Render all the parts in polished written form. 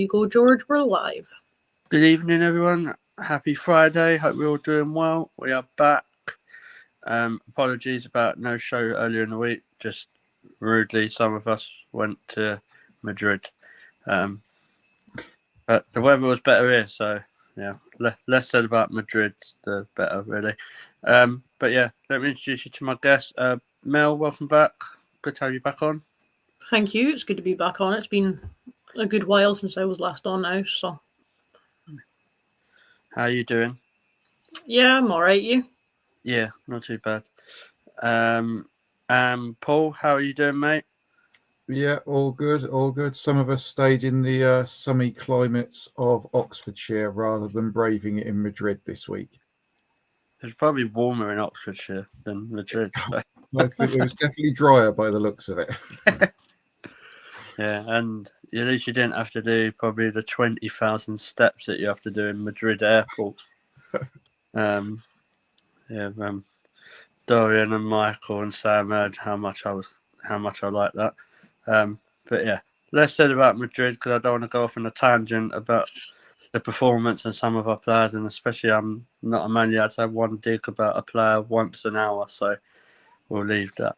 you go, George. We're live. Good evening, everyone. Happy Friday. Hope we're all doing well. We are back. Apologies about no show earlier in the week. Just rudely, some of us went to Madrid. But the weather was better here, so yeah, less said about Madrid, the better, really. But yeah, let me introduce you to my guest. Mel, welcome back. Good to have you back on. Thank you. It's good to be back on. It's been a good while since I was last on now, so. How are you doing? Yeah, I'm alright, you? Yeah, not too bad. Paul, how are you doing, mate? Yeah, all good, all good. Some of us stayed in the sunny climates of Oxfordshire rather than braving it in Madrid this week. It's probably warmer in Oxfordshire than Madrid. But... I think it was definitely drier by the looks of it. Yeah, and at least you didn't have to do probably the 20,000 steps that you have to do in Madrid airport. Dorian and Michael and Sam heard how much I like that. But yeah, less said about Madrid because I don't want to go off on a tangent about the performance and some of our players, and especially I'm not a man yet to have one dig about a player once an hour, so we'll leave that.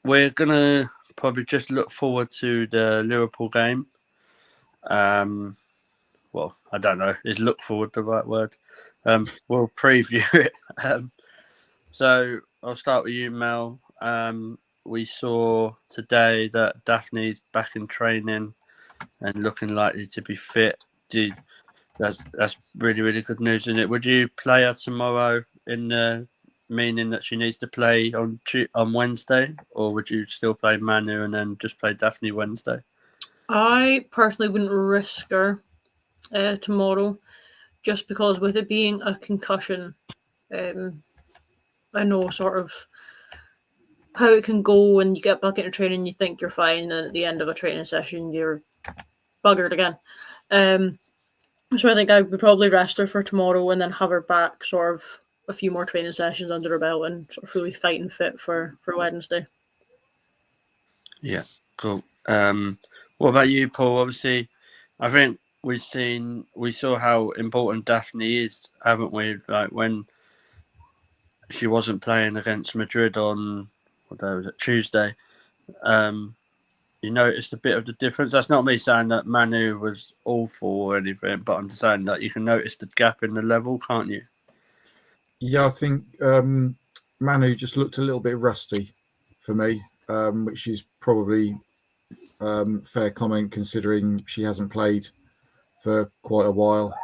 We're gonna probably just look forward to the Liverpool game. Well, I don't know. Is look forward the right word? We'll preview it. So I'll start with you, Mel. We saw today that Daphne's back in training and looking likely to be fit. That's really, really good news, isn't it? Would you play her tomorrow in the meaning that she needs to play on Wednesday, or would you still play Manu and then just play Daphne Wednesday? I personally wouldn't risk her tomorrow, just because with it being a concussion, I know sort of how it can go when you get back into training, you think you're fine, and at the end of a training session, you're buggered again. So I think I would probably rest her for tomorrow and then have her back sort of a few more training sessions under her belt and sort of fully fighting fit for Wednesday. Yeah, cool. What about you, Paul? Obviously, I think we saw how important Daphne is, haven't we? Like when she wasn't playing against Madrid on what day was it? Tuesday. You noticed a bit of the difference. That's not me saying that Manu was awful or anything, but I'm just saying that you can notice the gap in the level, can't you? Yeah, I think Manu just looked a little bit rusty for me, which is probably fair comment considering she hasn't played for quite a while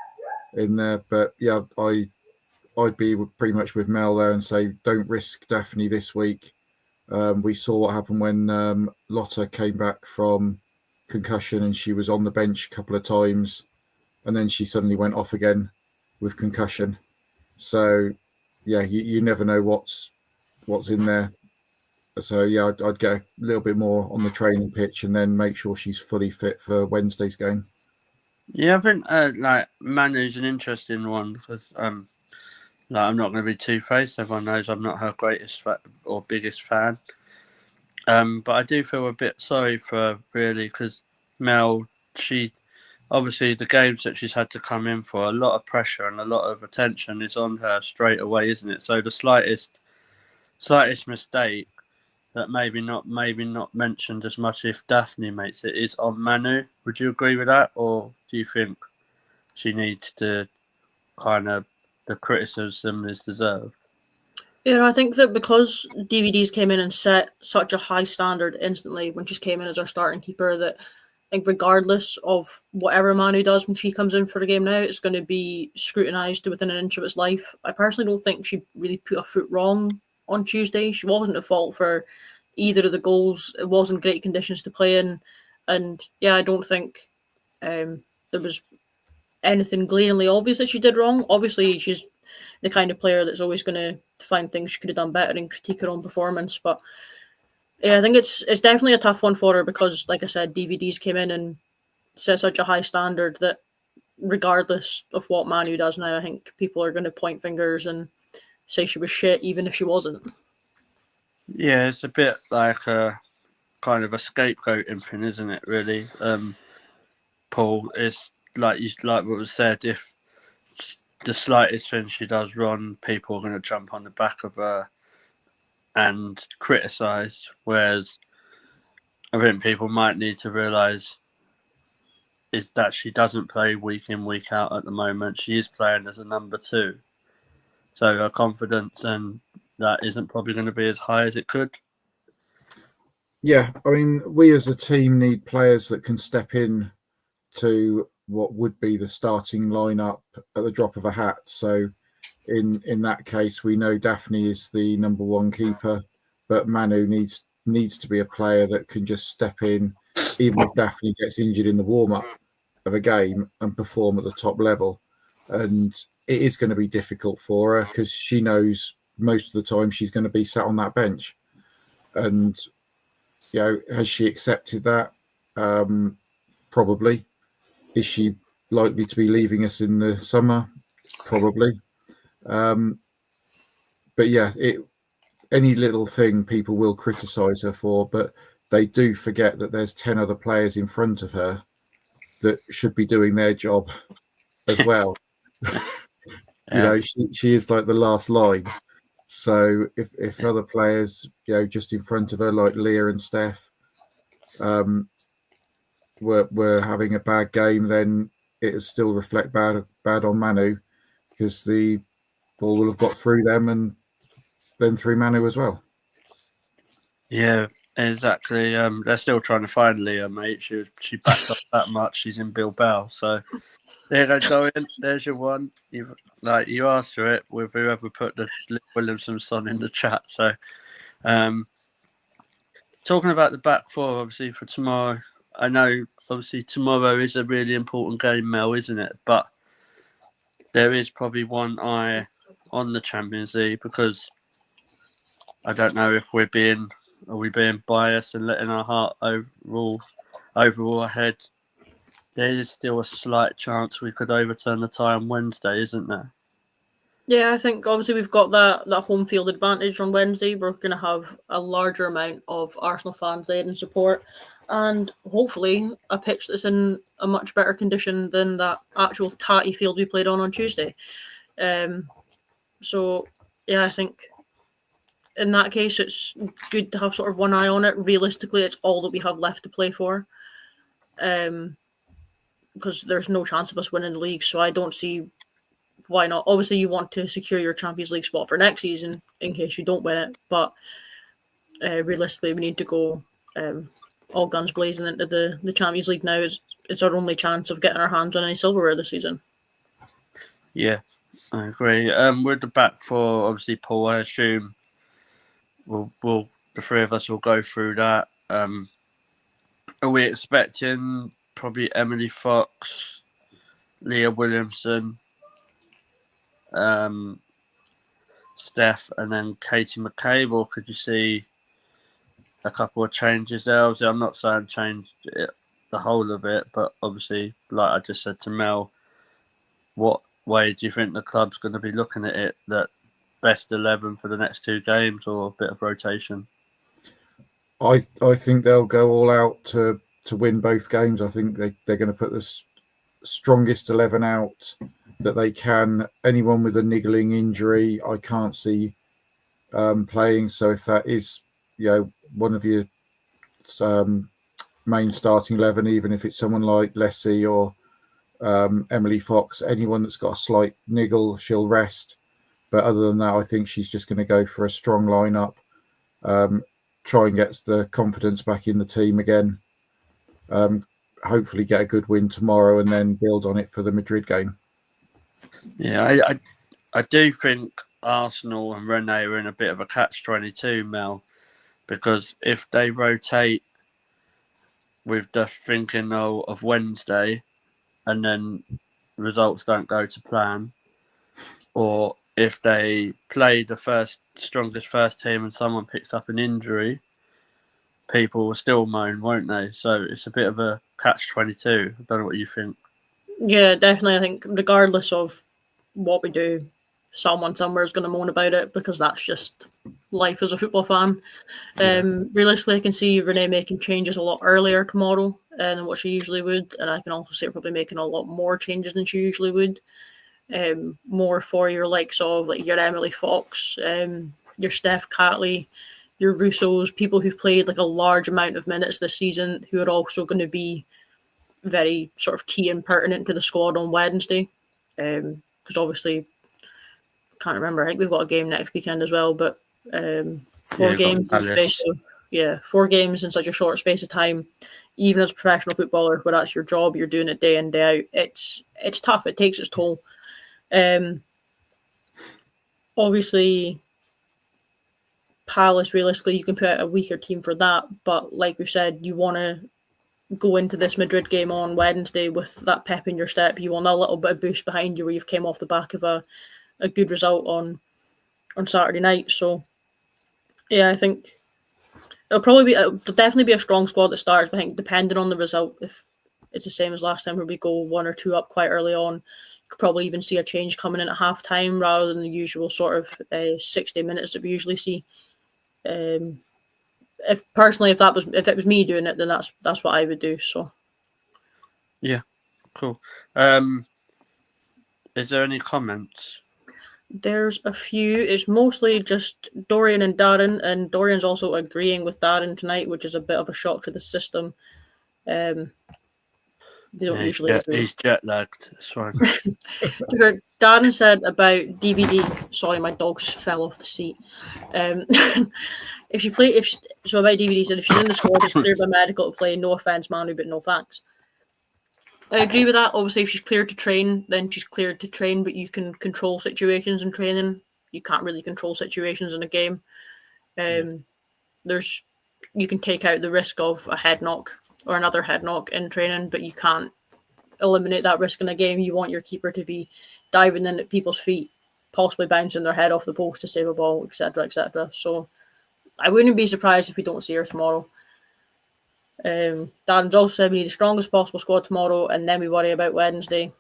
in there. But yeah, I'd be pretty much with Mel there and say don't risk Daphne this week. We saw what happened when Lotta came back from concussion and she was on the bench a couple of times and then she suddenly went off again with concussion. So yeah, you never know what's in there. So yeah, I'd get a little bit more on the training pitch and then make sure she's fully fit for Wednesday's game. Yeah, I think like Manu's an interesting one because I'm not going to be two-faced. Everyone knows I'm not her greatest or biggest fan. But I do feel a bit sorry for her, really, because Mel, she obviously the games that she's had to come in for, a lot of pressure and a lot of attention is on her straight away, isn't it? So the slightest mistake that maybe not mentioned as much if Daphne makes it is on Manu. Would you agree with that, or do you think she needs to kind of the criticism is deserved? Yeah, I think that because DVDs came in and set such a high standard instantly when she came in as our starting keeper, that I think regardless of whatever Manu does when she comes in for the game now, it's going to be scrutinised to within an inch of its life. I personally don't think she really put a foot wrong on Tuesday. She wasn't at fault for either of the goals. It wasn't great conditions to play in. And yeah, I don't think there was anything glaringly obvious that she did wrong. Obviously, she's the kind of player that's always going to find things she could have done better and critique her own performance. But yeah, I think it's definitely a tough one for her because, like I said, DVDs came in and set such a high standard that regardless of what Manu does now, I think people are going to point fingers and say she was shit, even if she wasn't. Yeah, it's a bit like a kind of a scapegoating thing, isn't it, really? Paul, it's like what was said. If the slightest thing she does wrong, people are going to jump on the back of her and criticise. Whereas I think people might need to realise is that she doesn't play week in, week out at the moment. She is playing as a number 2. So her confidence and that isn't probably going to be as high as it could. Yeah, I mean, we as a team need players that can step in to what would be the starting lineup at the drop of a hat. So in that case, we know Daphne is the number 1 keeper, but Manu needs to be a player that can just step in, even if Daphne gets injured in the warm-up of a game, and perform at the top level. And it is going to be difficult for her because she knows most of the time she's going to be sat on that bench. And, has she accepted that? Probably. Is she likely to be leaving us in the summer? Probably. But yeah, any little thing people will criticise her for, but they do forget that there's 10 other players in front of her that should be doing their job as well. She is like the last line. So if other players, just in front of her, like Leah and Steph, were having a bad game, then it would still reflect bad on Manu, because the ball will have got through them and then through Manu as well. Yeah, exactly. They're still trying to find Leah, mate. She backed up that much. She's in Bilbao, so there you go, Dorian. There's your one. You asked for it with whoever put the Williamson son in the chat. So, talking about the back 4, obviously for tomorrow. I know, obviously tomorrow is a really important game, Mel, isn't it? But there is probably one eye on the Champions League, because I don't know if are we being biased and letting our heart overrule ahead. There is still a slight chance we could overturn the tie on Wednesday, isn't there? Yeah, I think obviously we've got that home field advantage on Wednesday. We're going to have a larger amount of Arsenal fans there in support, and hopefully a pitch that's in a much better condition than that actual tatty field we played on Tuesday. So, yeah, I think in that case it's good to have sort of one eye on it. Realistically, it's all that we have left to play for, because there's no chance of us winning the league, so I don't see why not. Obviously, you want to secure your Champions League spot for next season in case you don't win it, but realistically, we need to go all guns blazing into the Champions League now. It's our only chance of getting our hands on any silverware this season. Yeah, I agree. With the back 4, obviously, Paul, I assume we'll the 3 of us will go through that. Are we expecting probably Emily Fox, Leah Williamson, Steph, and then Katie McCabe, or could you see a couple of changes there? Obviously, I'm not saying change the whole of it, but obviously, like I just said to Mel, what way do you think the club's going to be looking at it? That best 11 for the next 2 games, or a bit of rotation? I think they'll go all out to win both games. I think they're going to put the strongest 11 out that they can. Anyone with a niggling injury, I can't see playing. So if that is, one of your main starting 11, even if it's someone like Leslie or Emily Fox, anyone that's got a slight niggle, she'll rest. But other than that, I think she's just going to go for a strong lineup, try and get the confidence back in the team again, hopefully get a good win tomorrow, and then build on it for the Madrid game. Yeah, I do think Arsenal and Renee are in a bit of a catch-22, Mel, because if they rotate with the thinking of Wednesday and then results don't go to plan, or if they play the strongest first team and someone picks up an injury, people will still moan, won't they? So it's a bit of a catch-22. I don't know what you think. Yeah, definitely. I think regardless of what we do, someone somewhere is going to moan about it, because that's just life as a football fan. Realistically, I can see Renee making changes a lot earlier tomorrow, than what she usually would, and I can also see her probably making a lot more changes than she usually would. More for your likes of like your Emily Fox, your Steph Catley, your Russos, people who've played like a large amount of minutes this season, who are also going to be very sort of key and pertinent to the squad on Wednesday. Because obviously, can't remember. I think we've got a game next weekend as well, but 4 games in the space of 4 games in such a short space of time. Even as a professional footballer, where that's your job, you're doing it day in day out. It's tough. It takes its toll. Obviously, Palace, realistically, you can put out a weaker team for that. But like we said, you want to go into this Madrid game on Wednesday with that pep in your step. You want a little bit of boost behind you where you've came off the back of a good result on Saturday night. So, yeah, I think it'll definitely be a strong squad that starts. But I think depending on the result, if it's the same as last time where we go 1 or 2 up quite early on, you could probably even see a change coming in at half time rather than the usual sort of 60 minutes that we usually see. If it was me doing it, then that's what I would do. So yeah, cool. Is there any comments? There's a few. It's mostly just Dorian and Darren, and Dorian's also agreeing with Darren tonight, which is a bit of a shock to the system. They don't usually agree. He's jet lagged. Sorry. Darren said about DVD. Sorry, my dog just fell off the seat. About DVD, said if she's in the squad, it's cleared by medical to play. No offense, Manu, but no thanks. I agree with that. Obviously, if she's cleared to train, then she's cleared to train, but you can control situations in training. You can't really control situations in a game. You can take out the risk of a head knock or another head knock in training, but you can't eliminate that risk in a game. You want your keeper to be diving in at people's feet, possibly bouncing their head off the post to save a ball, etc., etc. So I wouldn't be surprised if we don't see her tomorrow. Darren's also said we need the strongest possible squad tomorrow, and then we worry about Wednesday.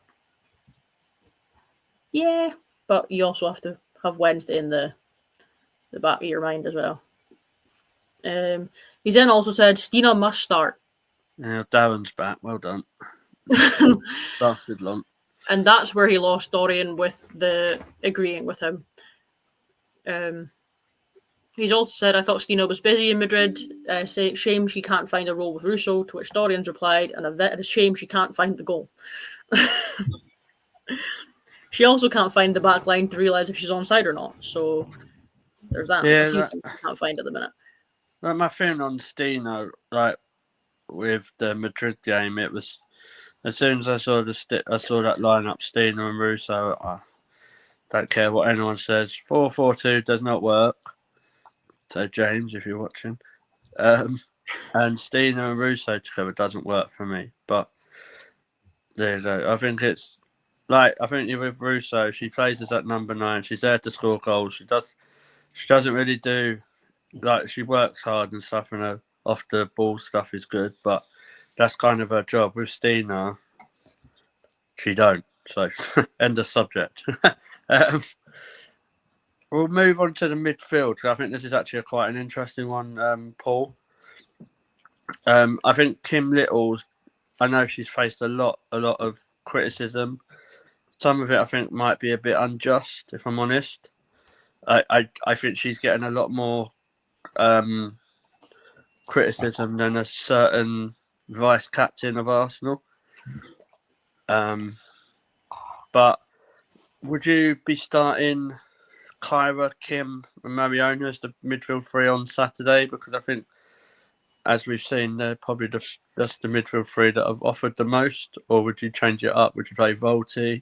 Yeah, but you also have to have Wednesday in the back of your mind as well. He's then also said Stina must start. Yeah, Darren's back. Well done. Lasted long. And that's where he lost Dorian with the agreeing with him. He's also said, I thought Stina was busy in Madrid. Shame she can't find a role with Russo, to which Dorian's replied, and a shame she can't find the goal. She also can't find the back line to realise if she's onside or not. So there's that. Yeah, she can't find at the minute. My feeling on Stina, like with the Madrid game, it was as soon as I saw that lineup, Stina and Russo. I don't care what anyone says. 4-4-2 does not work. So James, if you're watching, and Stina and Russo together doesn't work for me. But there you go. I think you're with Russo. She plays as at number 9. She's there to score goals. She doesn't really do she works hard and stuff, and her off the ball stuff is good. But that's kind of her job. With Stina, she don't. So end of subject. We'll move on to the midfield, because I think this is actually quite an interesting one, Paul. I think Kim Little's, I know she's faced a lot of criticism. Some of it I think might be a bit unjust, if I'm honest. I think she's getting a lot more criticism than a certain vice captain of Arsenal. But would you be starting Kyra, Kim, and Mariona as the midfield 3 on Saturday? Because I think, as we've seen, they're probably that's the midfield 3 that have offered the most. Or would you change it up? Would you play Volti?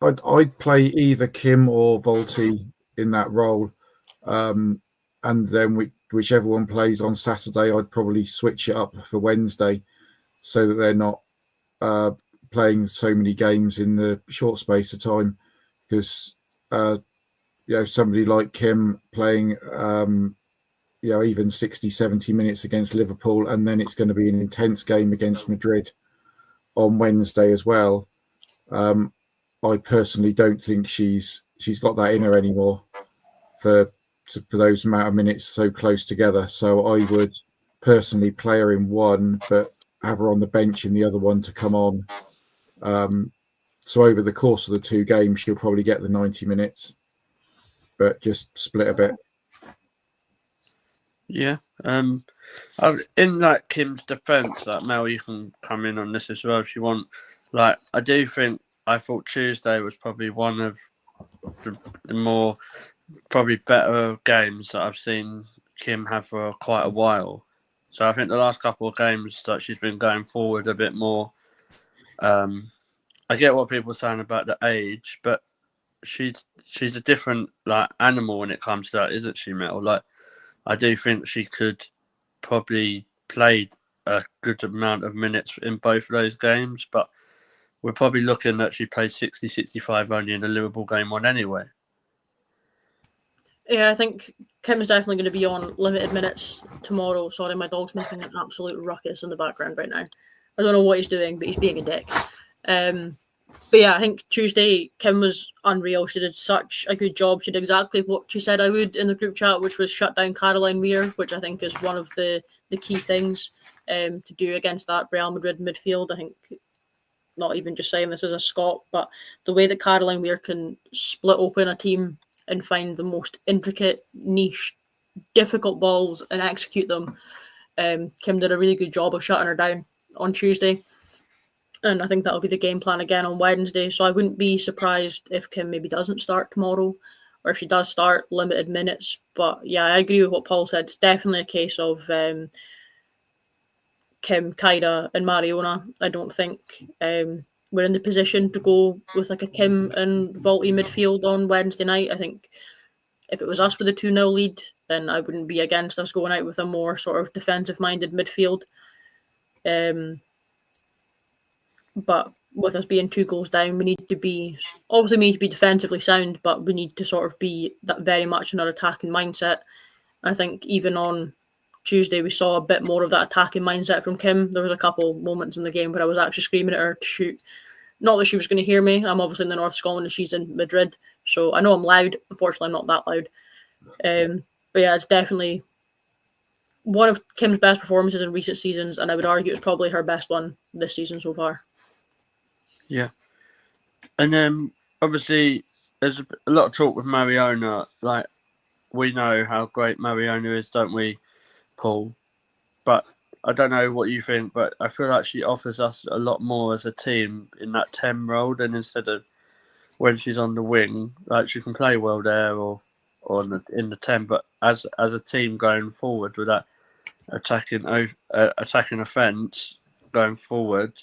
I'd play either Kim or Volti in that role, and then whichever one plays on Saturday, I'd probably switch it up for Wednesday, so that they're not playing so many games in the short space of time. Because somebody like Kim playing even 60, 70 minutes against Liverpool, and then it's going to be an intense game against Madrid on Wednesday as well. I personally don't think she's got that in her anymore for for those amount of minutes so close together. So I would personally play her in one, but have her on the bench in the other one to come on. So over the course of the 2 games, she'll probably get the 90 minutes, but just split a bit. Yeah. In like Kim's defence, like Mel, you can come in on this as well if you want. Like, I thought Tuesday was probably one of the more probably better games that I've seen Kim have for quite a while. So I think the last couple of games that she's been going forward a bit more. I get what people are saying about the age, but she's a different like animal when it comes to that, isn't she, Mel? Like, I do think she could probably played a good amount of minutes in both of those games, but we're probably looking at she played 60, 65 only in the Liverpool game one anyway. Yeah, I think Kim's definitely going to be on limited minutes tomorrow. Sorry, my dog's making an absolute ruckus in the background right now. I don't know what he's doing, but he's being a dick. But yeah, I think Tuesday, Kim was unreal. She did such a good job. She did exactly what she said I would in the group chat, which was shut down Caroline Weir, which I think is one of the key things to do against that Real Madrid midfield. I think, not even just saying this as a Scot, but the way that Caroline Weir can split open a team and find the most intricate, niche, difficult balls and execute them. Kim did a really good job of shutting her down on Tuesday. And I think that'll be the game plan again on Wednesday. So I wouldn't be surprised if Kim maybe doesn't start tomorrow, or if she does start, limited minutes. But yeah, I agree with what Paul said. It's definitely a case of Kim, Kaida, and Mariona. I don't think we're in the position to go with like a Kim and Volty midfield on Wednesday night. I think if it was us with a 2-0 lead, then I wouldn't be against us going out with a more sort of defensive-minded midfield. But with us being 2 goals down, we need to be defensively sound, but we need to sort of be that very much in our attacking mindset. I think even on Tuesday, we saw a bit more of that attacking mindset from Kim. There was a couple moments in the game where I was actually screaming at her to shoot. Not that she was going to hear me. I'm obviously in the North of Scotland and she's in Madrid, so I know I'm loud. Unfortunately, I'm not that loud. But yeah, it's definitely one of Kim's best performances in recent seasons, and I would argue it's probably her best one this season so far. Yeah. And then, obviously, there's a lot of talk with Mariona. Like, we know how great Mariona is, don't we, Paul? But I don't know what you think, but I feel like she offers us a lot more as a team in that 10 role than instead of when she's on the wing. Like, she can play well there or in the 10, but as a team going forward with that attacking offence going forward,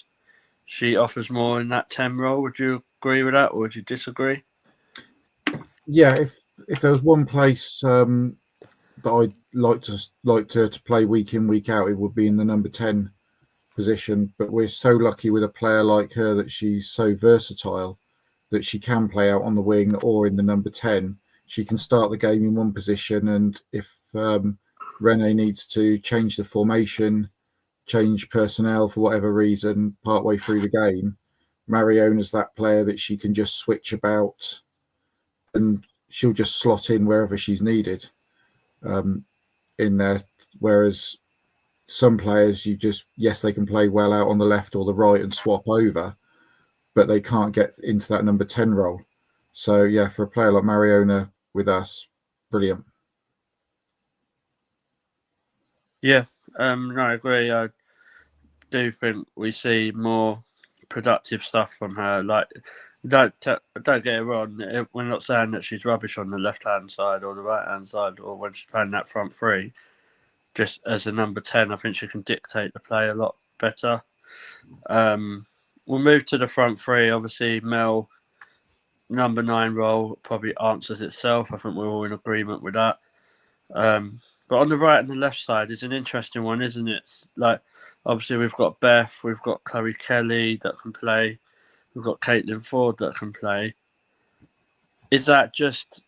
she offers more in that 10 role. Would you agree with that, or would you disagree? Yeah, if there was one place that I'd like to play week in, week out, it would be in the number 10 position. But we're so lucky with a player like her that she's so versatile that she can play out on the wing or in the number 10. She can start the game in one position, and if Rene needs to change the formation, change personnel for whatever reason partway through the game, Mariona's that player that she can just switch about and she'll just slot in wherever she's needed in there. Whereas some players, they can play well out on the left or the right and swap over, but they can't get into that number 10 role. So yeah, for a player like Mariona with us, brilliant. Yeah, no, I agree. I do think we see more productive stuff from her. Like, don't get it wrong. We're not saying that she's rubbish on the left-hand side or the right-hand side or when she's playing that front three. Just as a number 10, I think she can dictate the play a lot better. We'll move to the front three. Obviously, Mel, number 9 role probably answers itself. I think we're all in agreement with that. But on the right and the left side is an interesting one, isn't it? It's like, obviously, we've got Beth, we've got Chloe Kelly that can play, we've got Caitlin Ford that can play. Is that just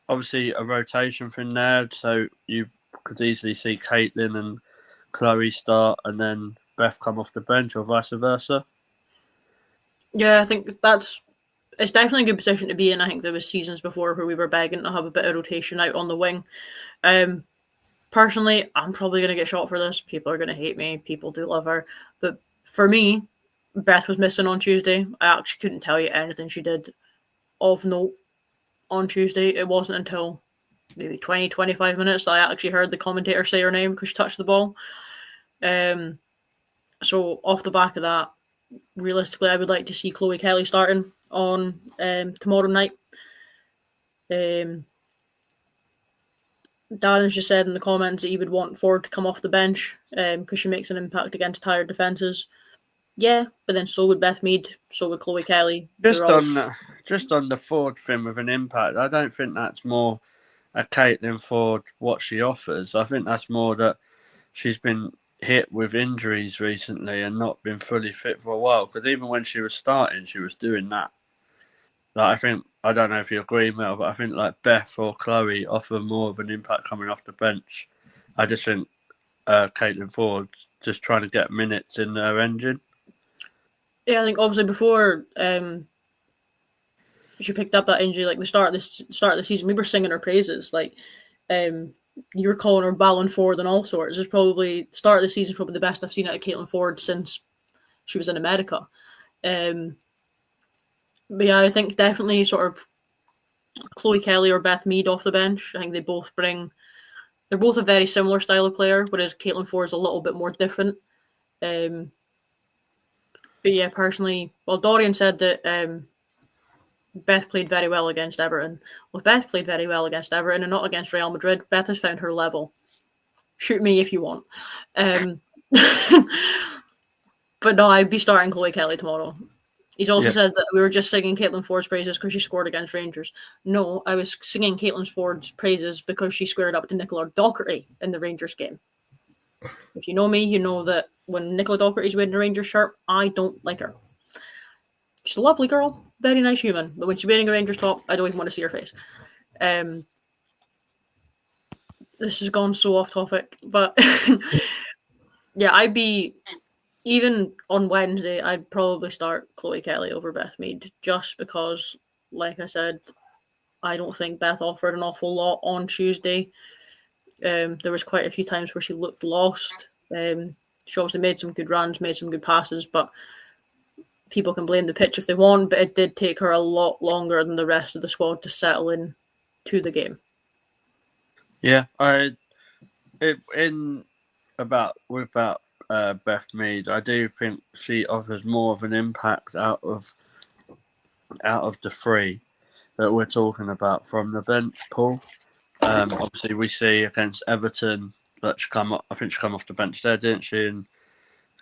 obviously a rotation thing there? So you could easily see Caitlin and Chloe start and then Beth come off the bench, or vice versa? Yeah, I think that's it's definitely a good position to be in. I think there was seasons before where we were begging to have a bit of rotation out on the wing. Personally, I'm probably going to get shot for this. People are going to hate me. People do love her. But for me, Beth was missing on Tuesday. I actually couldn't tell you anything she did of note on Tuesday. It wasn't until maybe 20, 25 minutes that I actually heard the commentator say her name because she touched the ball. So off the back of that, realistically, I would like to see Chloe Kelly starting on tomorrow night. Darren's just said in the comments that he would want Ford to come off the bench because she makes an impact against tired defences. Yeah, but then so would Beth Mead, so would Chloe Kelly. Just on the Ford thing with an impact, I don't think that's more a Caitlin Ford what she offers. I think that's more that she's been hit with injuries recently and not been fully fit for a while. Because even when she was starting, she was doing that. Like, I don't know if you agree, Mel, but I think like Beth or Chloe offer more of an impact coming off the bench. I just think Caitlin Ford just trying to get minutes in her engine. Yeah, I think obviously before she picked up that injury, like the start of the season, we were singing her praises. Like you were calling her Ballon Ford and all sorts. It's probably start of the season probably the best I've seen out of Caitlin Ford since she was in America. But yeah, I think definitely sort of Chloe Kelly or Beth Mead off the bench. I think they're both a very similar style of player, whereas Caitlin Ford is a little bit more different. But yeah, personally, well, Dorian said that Beth played very well against Everton. Well, Beth played very well against Everton and not against Real Madrid. Beth has found her level. Shoot me if you want. But no, I'd be starting Chloe Kelly tomorrow. He's also said that we were just singing Caitlin Ford's praises because she scored against Rangers. No, I was singing Caitlin Ford's praises because she squared up to Nicola Docherty in the Rangers game. If you know me, you know that when Nicola Docherty's wearing a Rangers shirt, I don't like her. She's a lovely girl, very nice human, but when she's wearing a Rangers top, I don't even want to see her face. This has gone so off topic, but yeah, I'd be... Even on Wednesday, I'd probably start Chloe Kelly over Beth Mead just because, like I said, I don't think Beth offered an awful lot on Tuesday. There was quite a few times where she looked lost. She obviously made some good runs, made some good passes, but people can blame the pitch if they want, but it did take her a lot longer than the rest of the squad to settle in to the game. Yeah, with Beth Mead, I do think she offers more of an impact out of the three that we're talking about from the bench pool. Obviously, we see against Everton that I think she come off the bench there, didn't she, and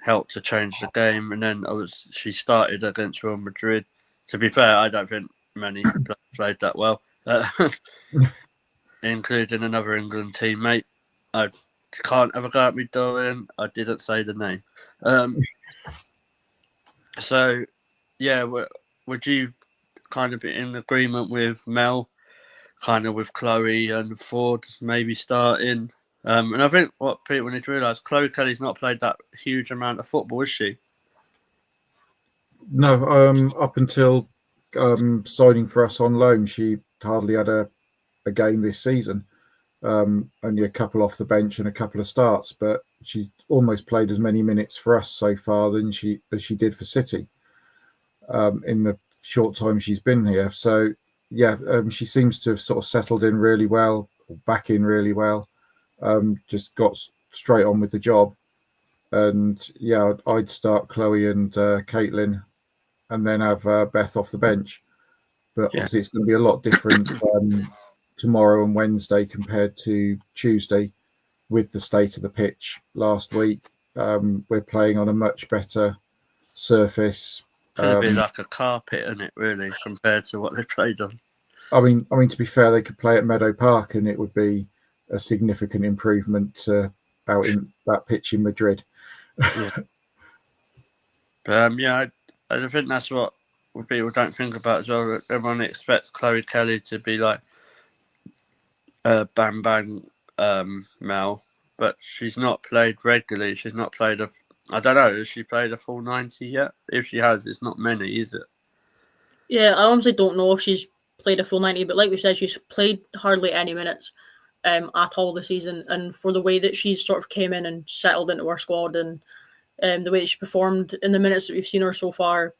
helped to change the game. And then she started against Real Madrid. To be fair, I don't think many played that well, including another England teammate. I can't ever go at me, Dorian. I didn't say the name. So, yeah, would you kind of be in agreement with Mel, kind of with Chloe and Ford maybe starting? And I think what people need to realise, Chloe Kelly's not played that huge amount of football, is she? No, up until signing for us on loan, she hardly had a game this season. Only a couple off the bench and a couple of starts, but she almost played as many minutes for us so far as she did for City in the short time she's been here. So yeah, she seems to have sort of settled in really well, back in really well. Just got straight on with the job, and yeah, I'd start Chloe and Caitlin, and then have Beth off the bench. But obviously, it's going to be a lot different tomorrow and Wednesday compared to Tuesday with the state of the pitch last week. We're playing on a much better surface. Could be like a carpet, isn't it, really, compared to what they played on? I mean, to be fair, they could play at Meadow Park and it would be a significant improvement out in that pitch in Madrid. Yeah. I think that's what people don't think about as well. Everyone expects Chloe Kelly to be like bang bang Mel, but she's not played regularly. She's not played I don't know, has she played a full 90 yet? If she has, it's not many, is it? Yeah, I honestly don't know if she's played a full 90, but like we said, she's played hardly any minutes at all this season. And for the way that she's sort of came in and settled into our squad and the way that she performed in the minutes that we've seen her so far,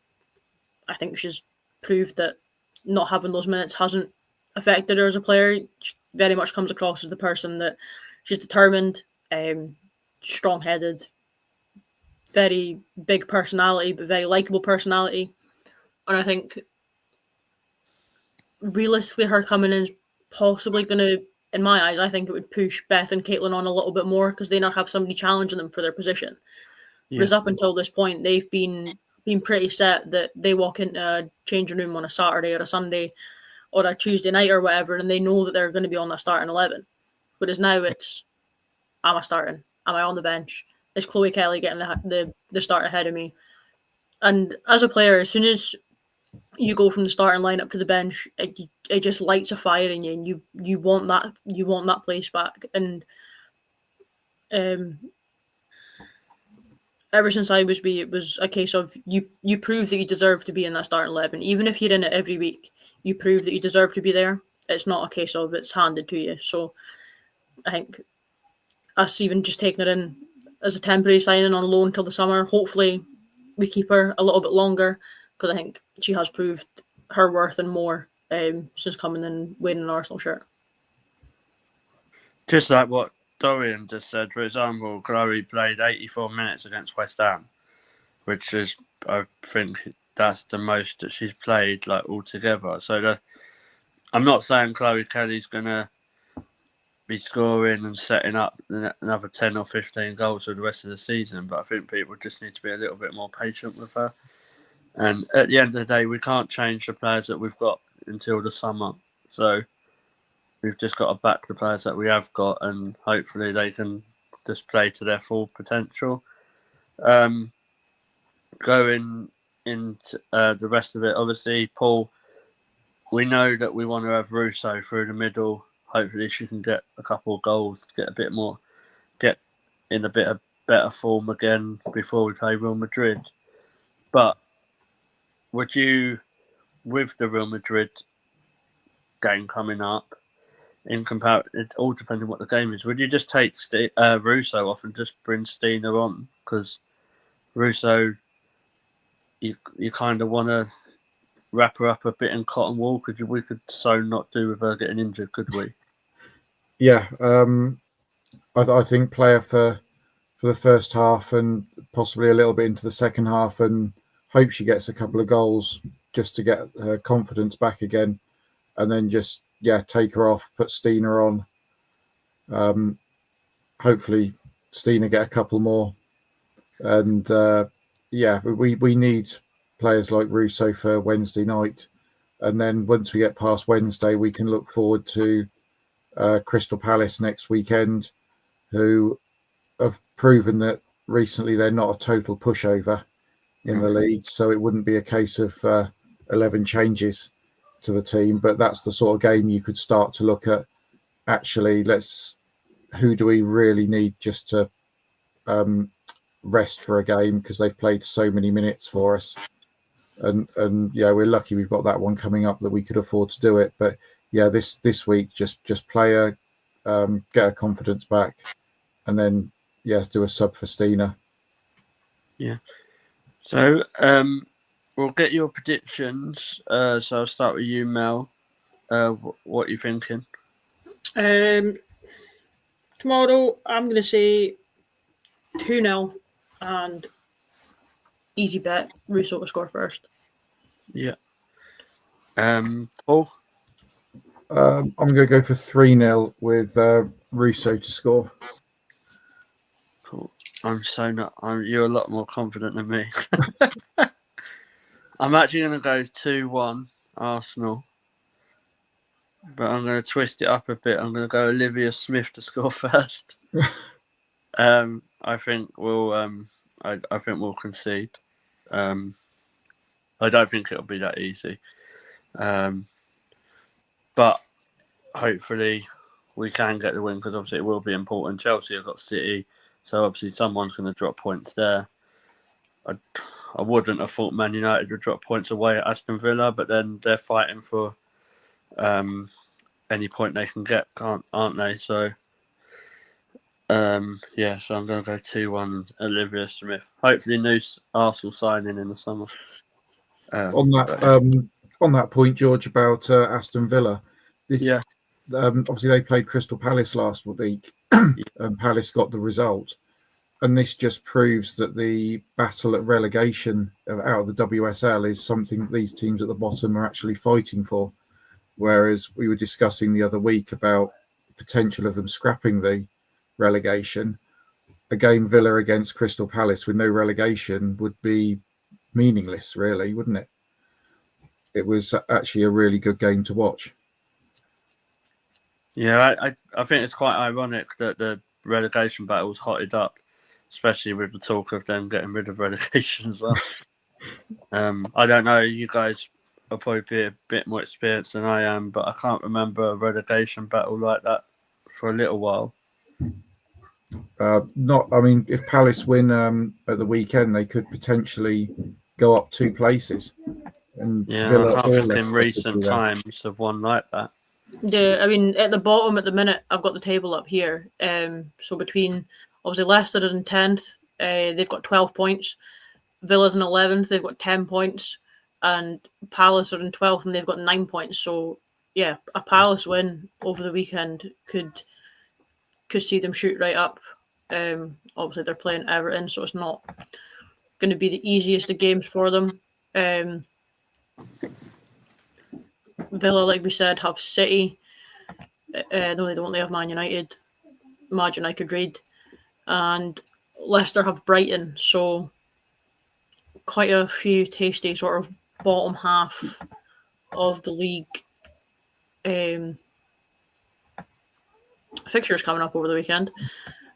I think she's proved that not having those minutes hasn't affected her as a player. She very much comes across as the person that she's determined, strong-headed, very big personality, but very likable personality. And I think realistically, her coming in is possibly going to, in my eyes, I think it would push Beth and Caitlin on a little bit more because they now have somebody challenging them for their position. Yeah. Whereas up until this point, they've been pretty set that they walk into a changing room on a Saturday or a Sunday or a Tuesday night or whatever, and they know that they're going to be on that starting 11. Whereas now it's, am I starting? Am I on the bench? Is Chloe Kelly getting the start ahead of me? And as a player, as soon as you go from the starting lineup to the bench, it just lights a fire in you, and you want that place back. And ever since I was wee, it was a case of you prove that you deserve to be in that starting 11, even if you're in it every week. You prove that you deserve to be there. It's not a case of it's handed to you. So I think us even just taking her in as a temporary signing on loan till the summer, hopefully we keep her a little bit longer because I think she has proved her worth and more since coming and wearing an Arsenal shirt. Just like what Dorian just said, for example, Chloe played 84 minutes against West Ham, which is, I think, that's the most that she's played like altogether. So I'm not saying Chloe Kelly's gonna be scoring and setting up another 10 or 15 goals for the rest of the season, but I think people just need to be a little bit more patient with her. And at the end of the day, we can't change the players that we've got until the summer. So we've just got to back the players that we have got, and hopefully they can just play to their full potential. Going into the rest of it, obviously, Paul, we know that we want to have Russo through the middle. Hopefully she can get a couple of goals, get in a bit of better form again before we play Real Madrid. But would you, with the Real Madrid game coming up, it all depending on what the game is, would you just take Russo off and just bring Stina on? Because Russo, you kind of want to wrap her up a bit in cotton wool. We could so not do with her getting injured, could we? Yeah, I think player for the first half and possibly a little bit into the second half, and hope she gets a couple of goals just to get her confidence back again, and then just take her off, put Stina on. Hopefully Stina get a couple more, and we need players like Russo for Wednesday night, and then once we get past Wednesday, we can look forward to Crystal Palace next weekend, who have proven that recently they're not a total pushover in the league, so it wouldn't be a case of 11 changes to the team, but that's the sort of game you could start to look at. Actually, who do we really need just to rest for a game, because they've played so many minutes for us, and we're lucky we've got that one coming up that we could afford to do it. But this week just play her, get her confidence back, and then do a sub for Stina. Yeah. So we'll get your predictions. So I'll start with you, Mel. What are you thinking? Tomorrow, I'm going to say 2-0 and easy bet, Russo to score first. Yeah. Paul? I'm going to go for 3-0 with Russo to score. Cool. You're a lot more confident than me. I'm actually going to go 2-1 Arsenal. But I'm going to twist it up a bit. I'm going to go Olivia Smith to score first. I think we'll concede. I don't think it'll be that easy. But hopefully we can get the win, because obviously it will be important. Chelsea have got City, so obviously someone's going to drop points there. I wouldn't have thought Man United would drop points away at Aston Villa, but then they're fighting for any point they can get, aren't they? So, so I'm going to go 2-1 Olivia Smith. Hopefully, new Arsenal signing in the summer. On that point, George, about Aston Villa, obviously they played Crystal Palace last week, and Palace got the result. And this just proves that the battle at relegation out of the WSL is something these teams at the bottom are actually fighting for. Whereas we were discussing the other week about the potential of them scrapping the relegation. Again, Villa against Crystal Palace with no relegation would be meaningless, really, wouldn't it? It was actually a really good game to watch. Yeah, I think it's quite ironic that the relegation battle's hotted up, especially with the talk of them getting rid of relegation as well. I don't know, you guys will probably be a bit more experienced than I am, but I can't remember a relegation battle like that for a little while. If Palace win at the weekend, they could potentially go up 2 places. And Villa, I can't think in recent times have won like that. Yeah, I mean, at the bottom at the minute, I've got the table up here. So between, obviously, Leicester in 10th, they've got 12 points. Villa's in 11th, they've got 10 points. And Palace are in 12th, and they've got 9 points. So, yeah, a Palace win over the weekend could see them shoot right up. Obviously, they're playing Everton, so it's not going to be the easiest of games for them. Villa, like we said, have City. No, they don't. They have Man United. Imagine I could read. And Leicester have Brighton. So quite a few tasty sort of bottom half of the league fixtures coming up over the weekend,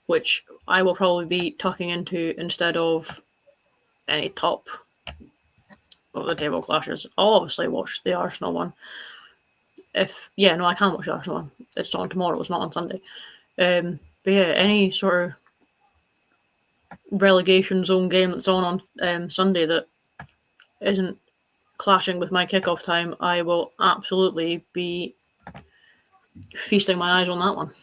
which I will probably be tucking into instead of any top of the table clashes. I'll obviously watch the Arsenal one. I can watch the Arsenal one. It's on tomorrow, it's not on Sunday. But yeah, any sort of relegation zone game that's on Sunday that isn't clashing with my kickoff time, I will absolutely be feasting my eyes on that one.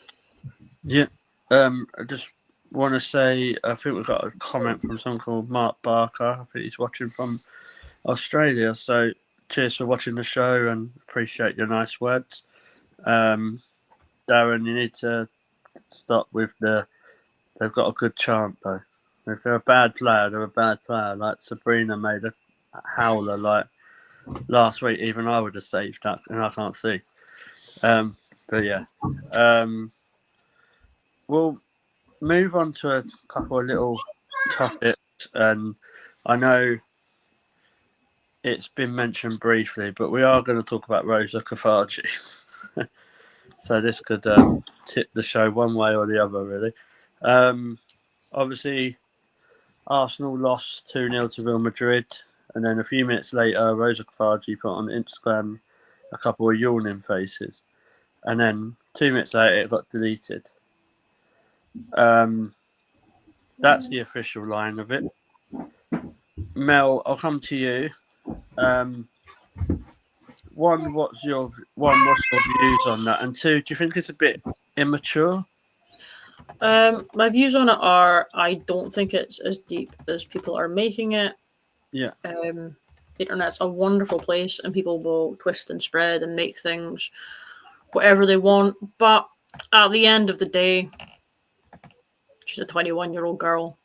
Yeah. I just want to say, I think we've got a comment from someone called Mark Barker. I think he's watching from Australia. So cheers for watching the show and appreciate your nice words. Darren, you need to stop with they've got a good chant though. If they're a bad player, they're a bad player. Like Sabrina made a howler like last week, even I would have saved that, and I can't see. But yeah. We'll move on to a couple of little topics, and I know it's been mentioned briefly, but we are going to talk about Rosa Kafaji. So this could tip the show one way or the other, really. Obviously, Arsenal lost 2-0 to Real Madrid, and then a few minutes later, Rosa Kafaji put on Instagram a couple of yawning faces, and then 2 minutes later, it got deleted. That's the official line of it. Mel, I'll come to you. What's your views on that? And 2, do you think it's a bit immature? My views on it are, I don't think it's as deep as people are making it. Yeah. The internet's a wonderful place, and people will twist and spread and make things whatever they want. But at the end of the day, she's a 21-year-old girl.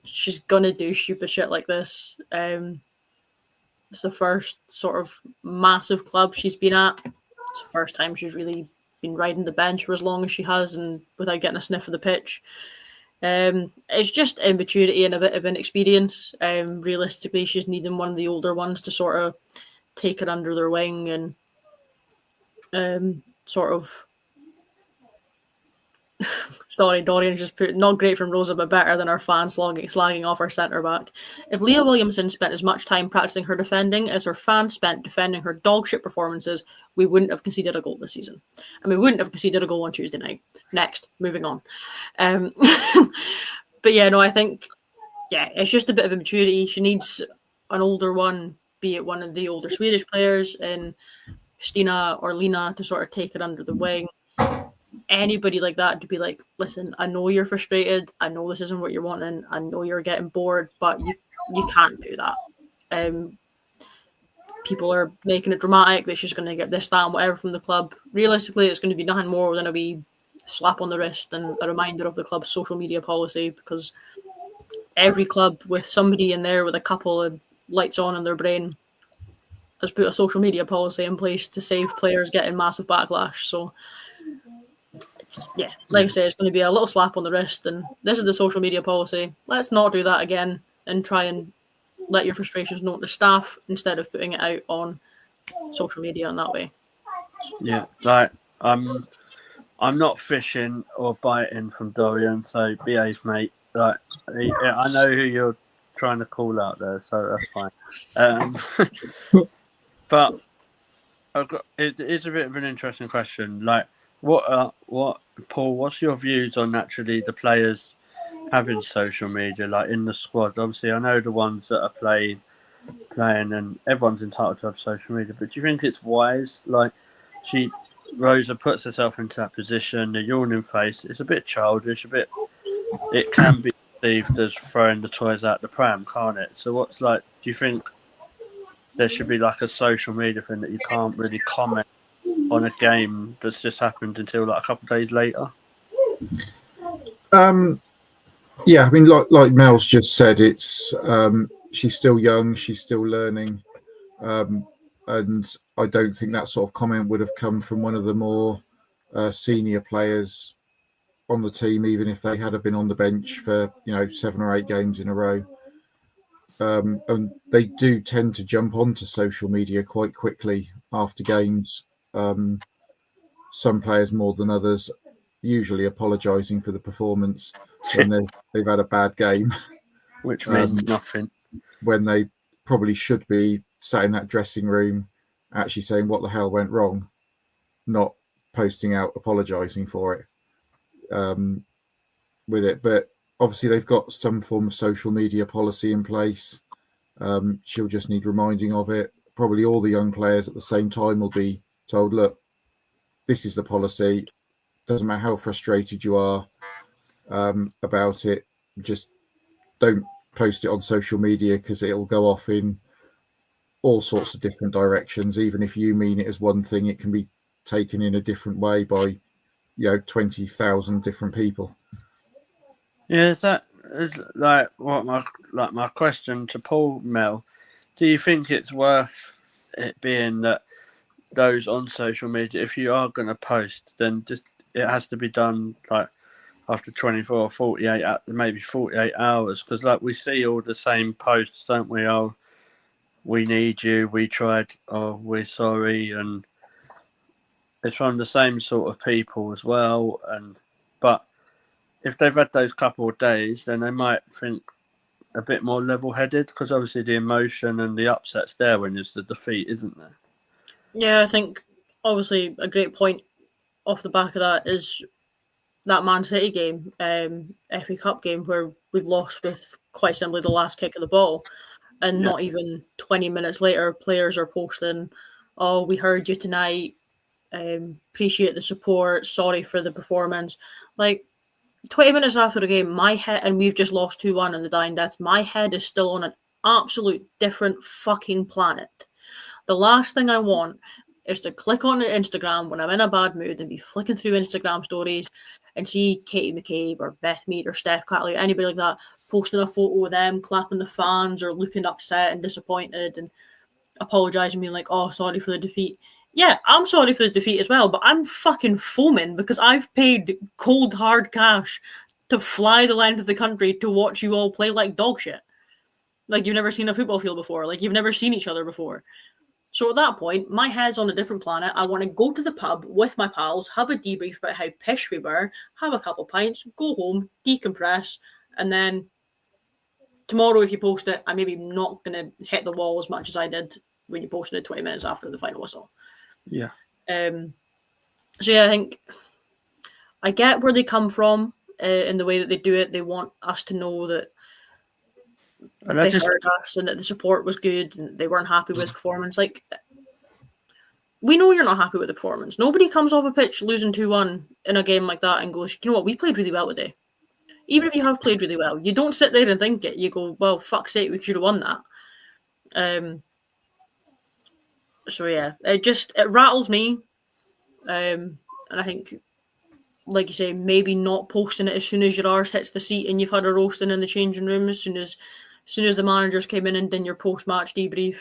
She's gonna do stupid shit like this. It's the first sort of massive club she's been at. It's the first time she's really been riding the bench for as long as she has and without getting a sniff of the pitch. It's just immaturity and a bit of inexperience. Realistically, she's needing one of the older ones to sort of take her under their wing and sort of... Sorry, Dorian's just put, not great from Rosa, but better than our fans slagging off our centre-back. If Leah Williamson spent as much time practicing her defending as her fans spent defending her dogshit performances, we wouldn't have conceded a goal this season. And we wouldn't have conceded a goal on Tuesday night. Next, moving on. But yeah, no, I think yeah, it's just a bit of immaturity. She needs an older one, be it one of the older Swedish players in Stina or Lena, to sort of take it under the wing. Anybody like that to be like, listen, I know you're frustrated. I know this isn't what you're wanting. I know you're getting bored, but you can't do that. People are making it dramatic that she's going to get this, that, and whatever from the club. Realistically, it's going to be nothing more than a wee slap on the wrist and a reminder of the club's social media policy, because every club with somebody in there with a couple of lights on in their brain has put a social media policy in place to save players getting massive backlash. So, yeah, like I say, it's going to be a little slap on the wrist, and this is the social media policy. Let's not do that again and try and let your frustrations known to staff instead of putting it out on social media in that way. Yeah, like I'm not fishing or biting from Dorian, so behave, mate. Like I know who you're trying to call out there, so that's fine. But it is a bit of an interesting question. Like, what Paul? What's your views on actually the players having social media, like in the squad? Obviously, I know the ones that are playing, and everyone's entitled to have social media. But do you think it's wise? Like, Rosa puts herself into that position, the yawning face. It's a bit childish. It can be perceived as throwing the toys out the pram, can't it? So, do you think there should be like a social media thing that you can't really comment on a game that's just happened until like a couple of days later? Yeah, I mean, like Mel's just said, it's she's still young, she's still learning, and I don't think that sort of comment would have come from one of the more senior players on the team, even if they had been on the bench for 7 or 8 games in a row. And they do tend to jump onto social media quite quickly after games. Some players more than others, usually apologising for the performance when they've had a bad game, which means nothing. When they probably should be sat in that dressing room, actually saying what the hell went wrong, not posting out apologising for it. With it, but obviously they've got some form of social media policy in place. She'll just need reminding of it. Probably all the young players at the same time will be told, look, this is the policy. Doesn't matter how frustrated you are about it, just don't post it on social media, because it'll go off in all sorts of different directions. Even if you mean it as one thing, it can be taken in a different way by 20,000 different people. Yeah, is like what my question to Paul, Mel? Do you think it's worth it being that those on social media, if you are going to post, then just it has to be done like after 24 or 48, maybe 48 hours? Because like we see all the same posts, don't we? Oh, we need you, we tried, oh, we're sorry, and it's from the same sort of people as well. But if they've had those couple of days, then they might think a bit more level-headed, because obviously the emotion and the upset's there when there's the defeat, isn't there? Yeah, I think obviously a great point off the back of that is that Man City game, FA Cup game, where we lost with quite simply the last kick of the ball. And not even 20 minutes later, players are posting, oh, we heard you tonight, appreciate the support, sorry for the performance. Like, 20 minutes after the game, my head, and we've just lost 2-1 in the dying death, my head is still on an absolute different fucking planet. The last thing I want is to click on Instagram when I'm in a bad mood and be flicking through Instagram stories and see Katie McCabe or Beth Mead or Steph Catley or anybody like that posting a photo of them clapping the fans or looking upset and disappointed and apologising, being like, oh, sorry for the defeat. Yeah, I'm sorry for the defeat as well, but I'm fucking foaming because I've paid cold hard cash to fly the length of the country to watch you all play like dog shit. Like you've never seen a football field before. Like you've never seen each other before. So at that point, my head's on a different planet. I want to go to the pub with my pals, have a debrief about how pissed we were, have a couple pints, go home, decompress, and then tomorrow, if you post it, I'm maybe not going to hit the wall as much as I did when you posted it 20 minutes after the final whistle. Yeah. So yeah, I think I get where they come from in the way that they do it. They want us to know that And I they just heard us and that the support was good and they weren't happy with the performance. Like, we know you're not happy with the performance. Nobody comes off a pitch losing 2-1 in a game like that and goes, you know what, we played really well today. Even if you have played really well, you don't sit there and think it. You go, well, fuck's sake, we should have won that. So yeah, it rattles me. And I think, like you say, maybe not posting it as soon as your arse hits the seat and you've had a roasting in the changing room. As soon as the managers came in and did your post-match debrief,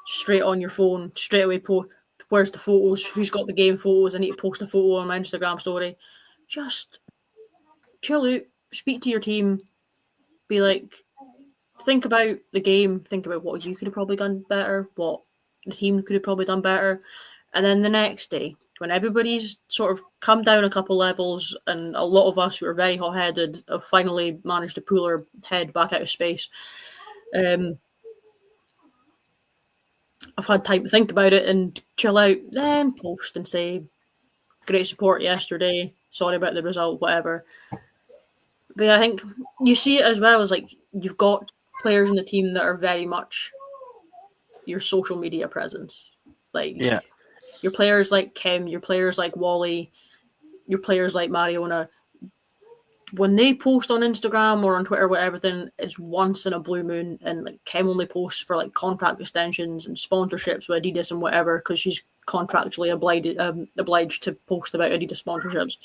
straight on your phone, straight away where's the photos? Who's got the game photos? I need to post a photo on my Instagram story. Just chill out, speak to your team, be like, think about the game, think about what you could have probably done better, what the team could have probably done better. And then the next day, when everybody's sort of come down a couple levels and a lot of us who are very hot-headed have finally managed to pull our head back out of space, I've had time to think about it and chill out, then post and say, great support yesterday, sorry about the result, whatever. But I think you see it as well as like you've got players in the team that are very much your social media presence. Like your players like Kim, your players like Wally, your players like Mariona. When they post on Instagram or on Twitter, whatever, then it's once in a blue moon, and like Kim only posts for like contract extensions and sponsorships with Adidas and whatever because she's contractually obliged to post about Adidas sponsorships.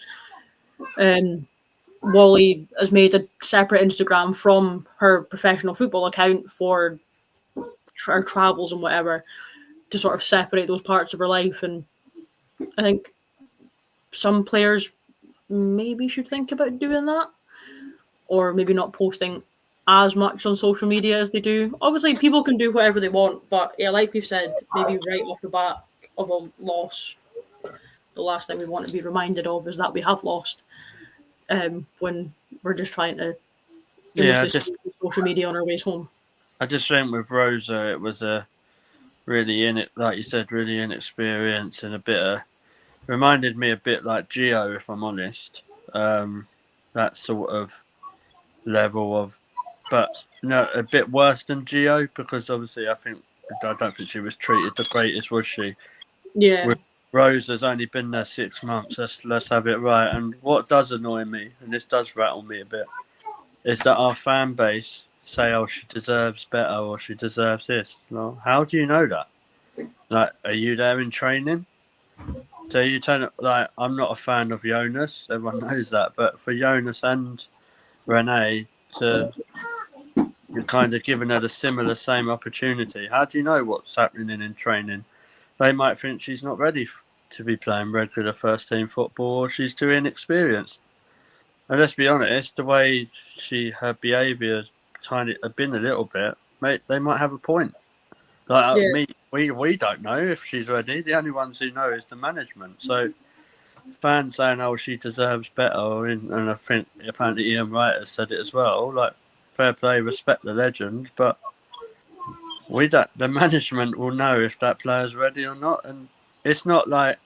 Wally has made a separate Instagram from her professional football account for her travels and whatever to sort of separate those parts of her life. And I think some players maybe should think about doing that, or maybe not posting as much on social media as they do. Obviously, people can do whatever they want, but yeah, like we've said, maybe right off the bat of a loss, the last thing we want to be reminded of is that we have lost when we're just trying to social media on our ways home. I just think with Rosa, it was a really like you said, really inexperienced and a bit reminded me a bit like Gio, if I'm honest. That sort of level of, but no, a bit worse than Gio because obviously I don't think she was treated the greatest, was she? Yeah. With Rosa's only been there 6 months. Let's have it right. And what does annoy me, and this does rattle me a bit, is that our fan base say, "Oh, she deserves better," or "She deserves this." Well, how do you know that? Like, are you there in training? So you turn it like I'm not a fan of Jonas. Everyone knows that, but for Jonas and Renee to you're kind of giving her the same opportunity. How do you know what's happening in training? They might think she's not ready to be playing regular first team football, or she's too inexperienced. And let's be honest, the way her behaviour has been a little bit, mate, they might have a point. Like we don't know if she's ready. The only ones who know is the management. So fans saying, "Oh, she deserves better," and I think apparently Ian Wright has said it as well. Like, fair play, respect the legend, but we don't. The management will know if that player's ready or not, and it's not like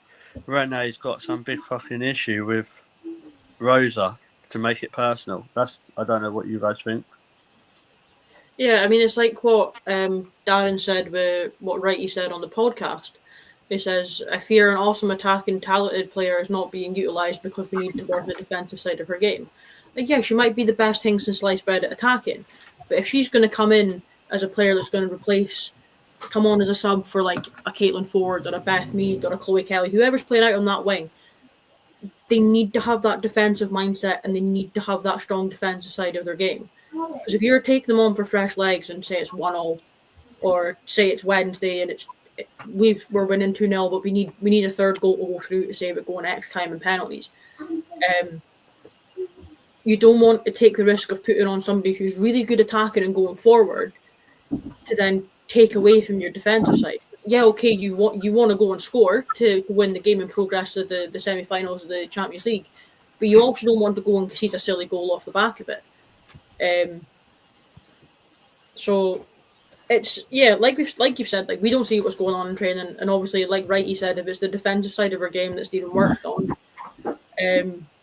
Renee's got some big fucking issue with Rosa to make it personal. I don't know what you guys think. Yeah, I mean, it's like what Darren said with what Wrighty said on the podcast. He says, I fear an awesome attacking, talented player is not being utilised because we need to work the defensive side of her game. Like, yeah, she might be the best thing since sliced bread at attacking, but if she's going to come in as a player that's going to come on as a sub for like a Caitlin Ford or a Beth Mead or a Chloe Kelly, whoever's playing out on that wing, they need to have that defensive mindset and they need to have that strong defensive side of their game. Because if you're taking them on for fresh legs and say it's 1-0, or say it's Wednesday and we're winning 2-0, but we need a third goal to go through to save it going extra time and penalties. You don't want to take the risk of putting on somebody who's really good attacking and going forward to then take away from your defensive side. Yeah, okay, you want to go and score to win the game and progress to the semi-finals of the Champions League, but you also don't want to go and concede a silly goal off the back of it. So it's like you've said, like we don't see what's going on in training, and obviously, like Wrighty said, if it's the defensive side of her game that's needing worked on,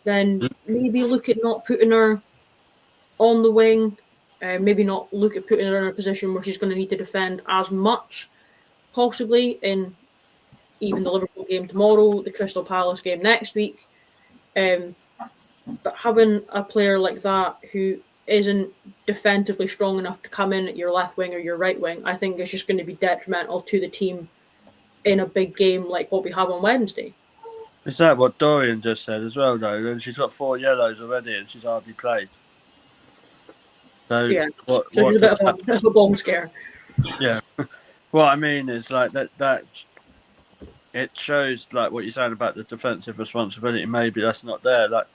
then maybe look at not putting her on the wing Maybe not look at putting her in a position where she's going to need to defend as much, possibly in even the Liverpool game tomorrow, the Crystal Palace game next week. But having a player like that who isn't defensively strong enough to come in at your left wing or your right wing, I think is just going to be detrimental to the team in a big game like what we have on Wednesday. Is that what Dorian just said as well, though? And she's got 4 yellows already and she's hardly played. So Yeah, what she's a bit of a bomb scare. Yeah. What I mean is like that it shows like what you're saying about the defensive responsibility. Maybe that's not there. Like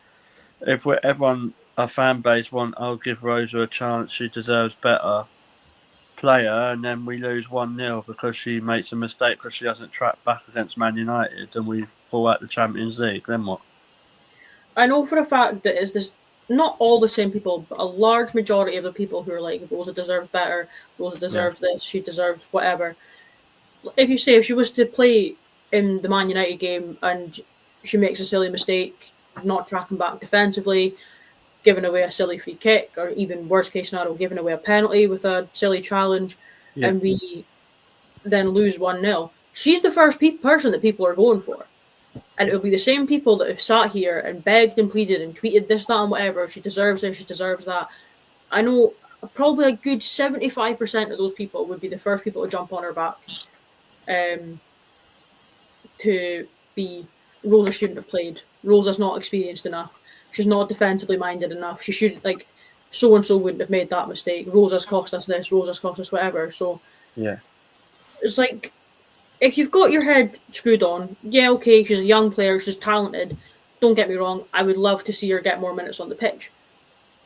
if a fan base I'll give Rosa a chance, she deserves better, play her, and then we lose 1-0 because she makes a mistake because she hasn't tracked back against Man United and we fall out the Champions League, then what? I know for a fact that it's this not all the same people, but a large majority of the people who are like, Rosa deserves better, Rosa deserves this, she deserves whatever. If she was to play in the Man United game and she makes a silly mistake, not tracking back defensively, giving away a silly free kick, or even worst case scenario, giving away a penalty with a silly challenge, and we then lose 1-0, she's the first person that people are going for. And it'll be the same people that have sat here and begged and pleaded and tweeted this, that, and whatever. She deserves this, she deserves that. I know probably a good 75% of those people would be the first people to jump on her back. To be, Rosa shouldn't have played. Rosa's not experienced enough. She's not defensively minded enough. She shouldn't, like, so and so wouldn't have made that mistake. Rosa's cost us this, Rosa's cost us whatever. So, yeah, it's like, if you've got your head screwed on, yeah, okay, she's a young player, she's talented. Don't get me wrong, I would love to see her get more minutes on the pitch.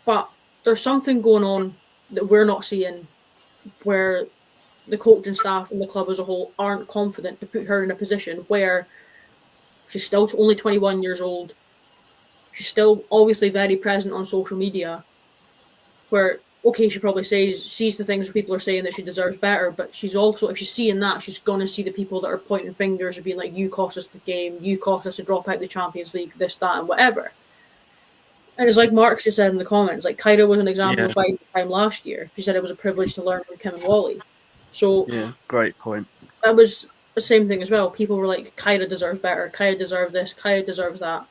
But there's something going on that we're not seeing where the coaching staff and the club as a whole aren't confident to put her in a position where she's still only 21 years old. She's still obviously very present on social media where, okay, she probably sees the things people are saying that she deserves better, but she's also, if she's seeing that, she's going to see the people that are pointing fingers and being like, you cost us the game, you cost us to drop out the Champions League, this, that, and whatever. And it's like Mark just said in the comments, like Kyra was an example of biding time last year. She said it was a privilege to learn from Kim and Wally. So yeah, great point. That was the same thing as well. People were like, Kyra deserves better, Kyra deserves this, Kyra deserves that.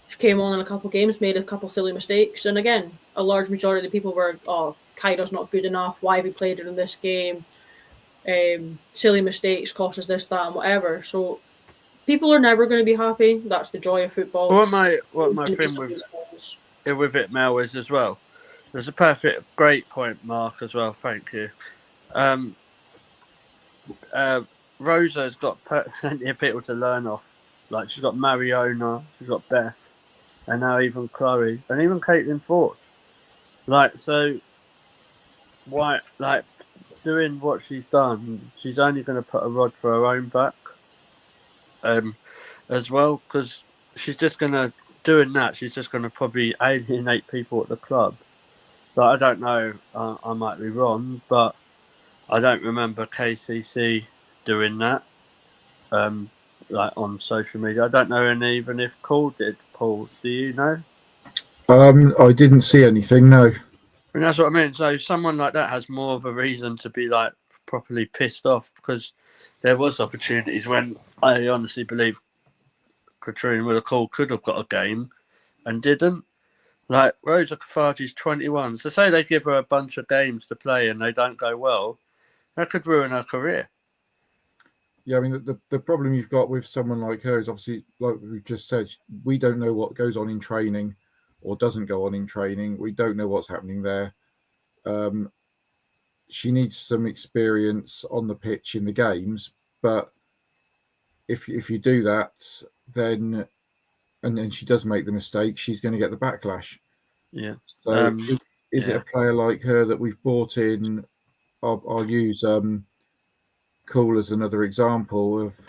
She came on in a couple of games, made a couple silly mistakes, and again, a large majority of the people were, oh, Kyra's not good enough, why have we played her in this game? Silly mistakes cost us this, that, and whatever. So people are never going to be happy. That's the joy of football. What my thing with it, Mel, is as well. There's a great point, Mark, as well. Thank you. Rosa's got plenty of people to learn off. Like she's got Mariona, she's got Beth, and now even Chloe, and even Caitlin Ford. Like so, why like doing what she's done? She's only going to put a rod for her own back. As well, because she's just going to doing that. She's just going to probably alienate people at the club. Like I don't know. I might be wrong, but I don't remember KCC doing that. Like on social media, I don't know, and even if Cole did. Paul, do you know? I didn't see anything. No. And that's what I mean. So someone like that has more of a reason to be like properly pissed off because there was opportunities when I honestly believe Katrina with a call could have got a game and didn't. Like Rosa Kafaji's 21. So say they give her a bunch of games to play and they don't go well, that could ruin her career. Yeah, I mean, the problem you've got with someone like her is obviously, like we've just said, we don't know what goes on in training or doesn't go on in training. We don't know what's happening there. She needs some experience on the pitch in the games, but if you do that, then and then she does make the mistake, she's going to get the backlash. Yeah. So is it a player like her that we've brought in? I'll use Cool as another example of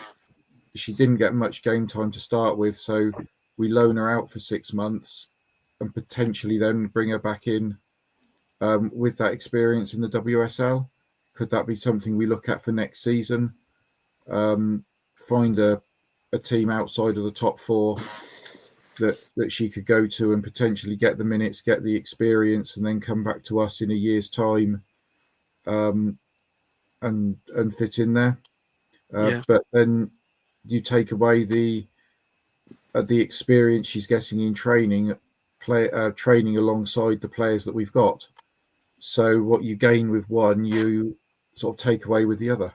she didn't get much game time to start with, so we loan her out for 6 months and potentially then bring her back in with that experience in the WSL. Could that be something we look at for next season? Find a team outside of the top four that she could go to and potentially get the minutes, get the experience, and then come back to us in a year's time, and fit in there. But then you take away the experience she's getting in training, training alongside the players that we've got. So what you gain with one, you sort of take away with the other.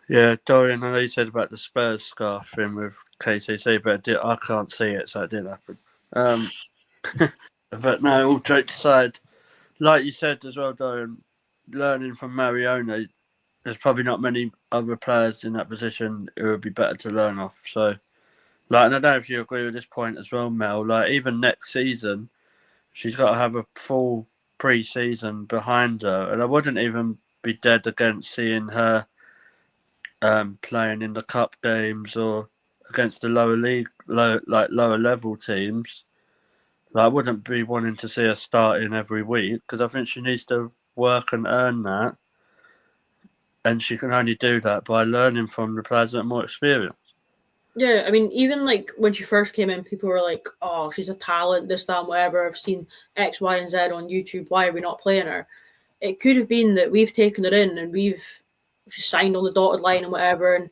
Yeah, Dorian, I know you said about the Spurs scarf thing with KTC, but I can't see it, so it didn't happen. But no, all jokes aside, like you said as well, Dorian, learning from Mariona, there's probably not many other players in that position who would be better to learn off. So, like, and I don't know if you agree with this point as well, Mel. Like, even next season, she's got to have a full pre-season behind her, and I wouldn't even be dead against seeing her playing in the cup games or against the lower level teams. Like, I wouldn't be wanting to see her starting every week because I think she needs to work and earn that, and she can only do that by learning from the players that are more experienced. Yeah, I mean, even like when she first came in, people were like, "Oh, she's a talent, this, that, and whatever. I've seen X, Y, and Z on YouTube. Why are we not playing her?" It could have been that we've taken her in and she's signed on the dotted line and whatever, and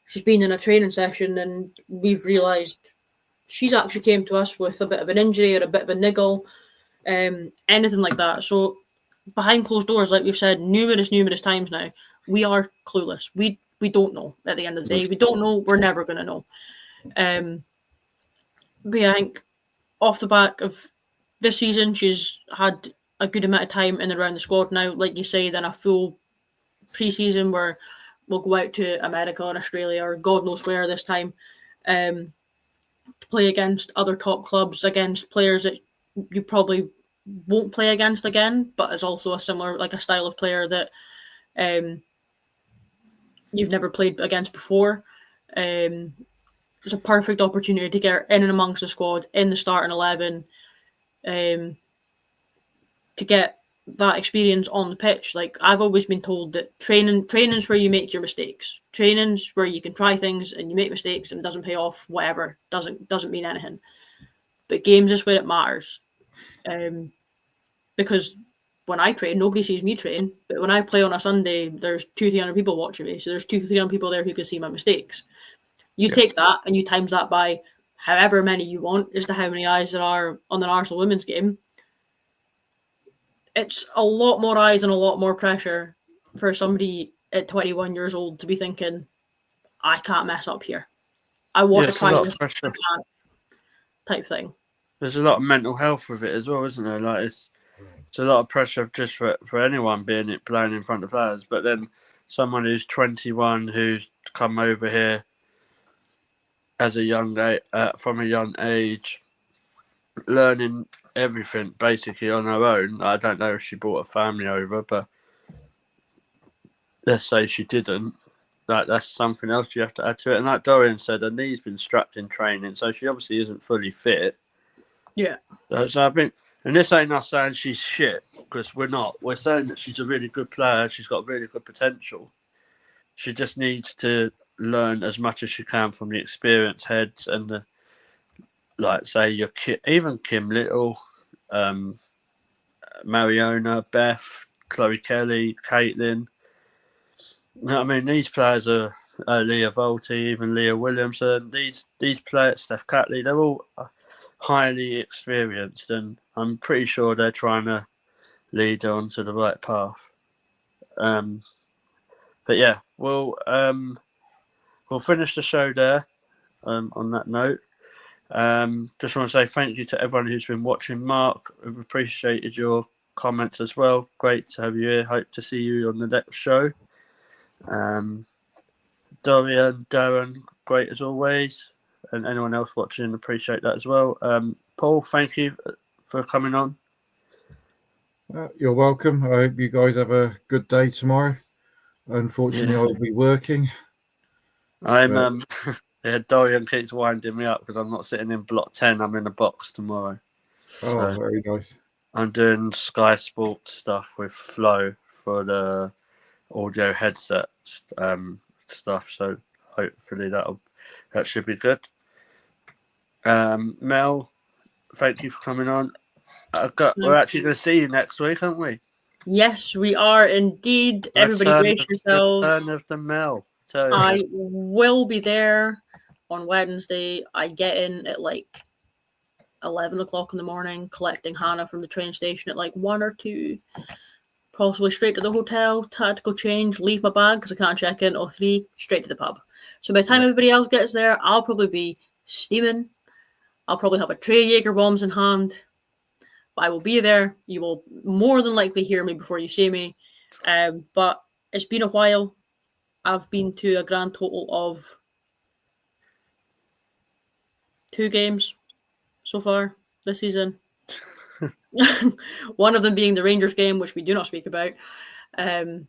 she's been in a training session, and we've realised she's actually came to us with a bit of an injury or a bit of a niggle, anything like that. So behind closed doors, like we've said numerous times now, we are clueless. We don't know at the end of the day. We don't know. We're never going to know. But yeah, I think off the back of this season, she's had a good amount of time in and around the squad now. Like you say, then a full pre-season where we'll go out to America or Australia or God knows where this time, to play against other top clubs, against players that you probably won't play against again, but is also a similar, like a style of player that you've never played against before. It's a perfect opportunity to get her in and amongst the squad, in the starting 11, to get that experience on the pitch. Like, I've always been told that training's where you make your mistakes. Training's where you can try things and you make mistakes and it doesn't pay off, whatever. Doesn't mean anything. But games is where it matters. Because when I train, nobody sees me train. But when I play on a Sunday, there's 200-300 people watching me. So there's 200-300 people there who can see my mistakes. You take that and you times that by however many you want as to how many eyes there are on an Arsenal women's game. It's a lot more eyes and a lot more pressure for somebody at 21 years old to be thinking, I can't mess up here. I want to try this, I can't, type thing. There's a lot of mental health with it as well, isn't there? Like, it's a lot of pressure just for anyone playing in front of players, but then someone who's 21 who's come over here as from a young age, learning everything basically on her own. I don't know if she brought a family over, but let's say she didn't. That's something else you have to add to it. And like Dorian said, her knee's been strapped in training, so she obviously isn't fully fit. Yeah. So I think, and this ain't us saying she's shit, because we're not. We're saying that she's a really good player. She's got really good potential. She just needs to learn as much as she can from the experienced heads and the, like, say, even Kim Little, Mariona, Beth, Chloe Kelly, Caitlin. You know what I mean? These players are Leah Volti, even Leah Williamson. These players, Steph Catley, they're all highly experienced, and I'm pretty sure they're trying to lead her onto the right path. But yeah, we'll finish the show there. On that note, just want to say thank you to everyone who's been watching. Mark, we've appreciated your comments as well. Great to have you here. Hope to see you on the next show. Dorian, Darren, great as always, and anyone else watching, appreciate that as well. Paul, thank you for coming on. You're welcome. I hope you guys have a good day tomorrow. Unfortunately, I'll be working. I'm Dorian keeps winding me up because I'm not sitting in block 10. I'm in a box tomorrow. Oh, so very nice. I'm doing Sky Sports stuff with Flow for the audio headset stuff. So hopefully that should be good. Mel, thank you for coming on. We're actually going to see you next week, aren't we? Yes, we are indeed. Everybody brace yourselves. Return of the Mel. I will be there on Wednesday. I get in at like 11 o'clock in the morning, collecting Hannah from the train station at like 1 or 2. Possibly straight to the hotel, tactical change, leave my bag because I can't check in, or 3, straight to the pub. So by the time everybody else gets there, I'll probably be steaming. I'll probably have a tray of Jaeger bombs in hand. But I will be there. You will more than likely hear me before you see me. But it's been a while. I've been to a grand total of 2 games so far this season. One of them being the Rangers game, which we do not speak about. You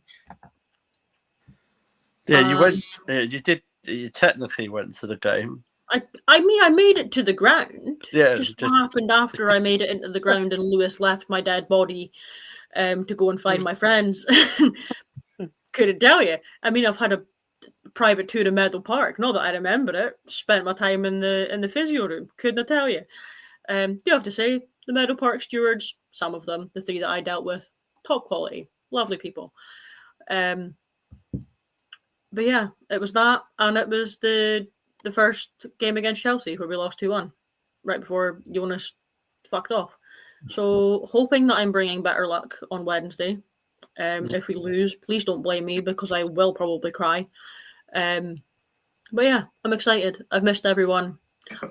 went. You did. You technically went to the game. I mean, I made it to the ground. Yeah. Just what happened after I made it into the ground and Lewis left my dead body to go and find my friends. Couldn't tell you. I mean, I've had a private tour to Meadow Park. Not that I remember it. Spent my time in the physio room. Couldn't tell you. Do have to say, the Meadow Park stewards, some of them, the 3 that I dealt with, top quality, lovely people. But yeah, it was that, and it was the first game against Chelsea where we lost 2-1 right before Jonas fucked off. So hoping that I'm bringing better luck on Wednesday. If we lose, please don't blame me because I will probably cry. But yeah, I'm excited. I've missed everyone.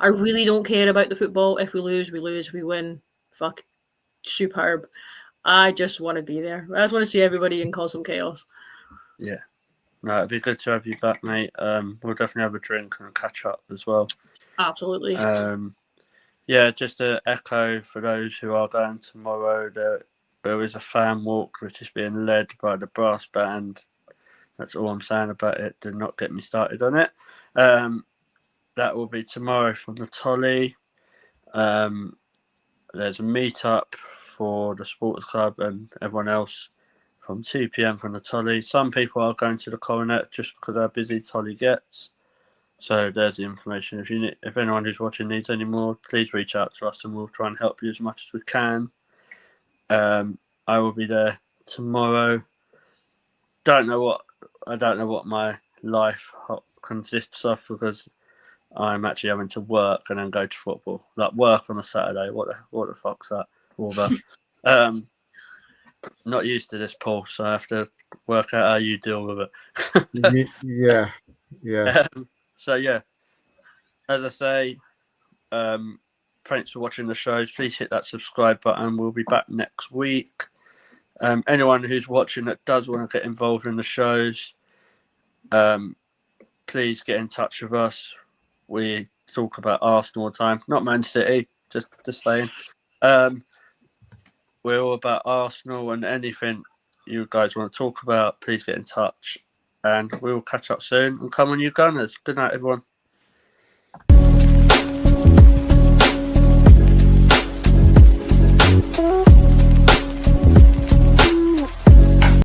I really don't care about the football. If we lose, we lose. We win. Fuck. Superb. I just want to be there. I just want to see everybody and cause some chaos. Yeah. No, it'd be good to have you back, mate. We'll definitely have a drink and catch up as well. Absolutely. Yeah, just to echo for those who are going tomorrow, there is a fan walk which is being led by the brass band. That's all I'm saying about it. Do not get me started on it. That will be tomorrow from the Tolly. There's a meet-up for the sports club and everyone else from 2 p.m. from the Tolly. Some people are going to the Coronet just because how busy Tolly gets. So there's the information. If anyone who's watching needs any more, please reach out to us and we'll try and help you as much as we can. I will be there tomorrow. I don't know what my life consists of because I'm actually having to work and then go to football. Like work on a Saturday. What the fuck's that? All that. Not used to this, Paul, so I have to work out how you deal with it. Yeah. So yeah, as I say, thanks for watching the shows. Please hit that subscribe button. We'll be back next week. Anyone who's watching that does want to get involved in the shows, please get in touch with us. We talk about Arsenal all the time, not Man City, just saying. We're all about Arsenal and anything you guys want to talk about, please get in touch. And we will catch up soon. And come on, you Gunners. Good night, everyone.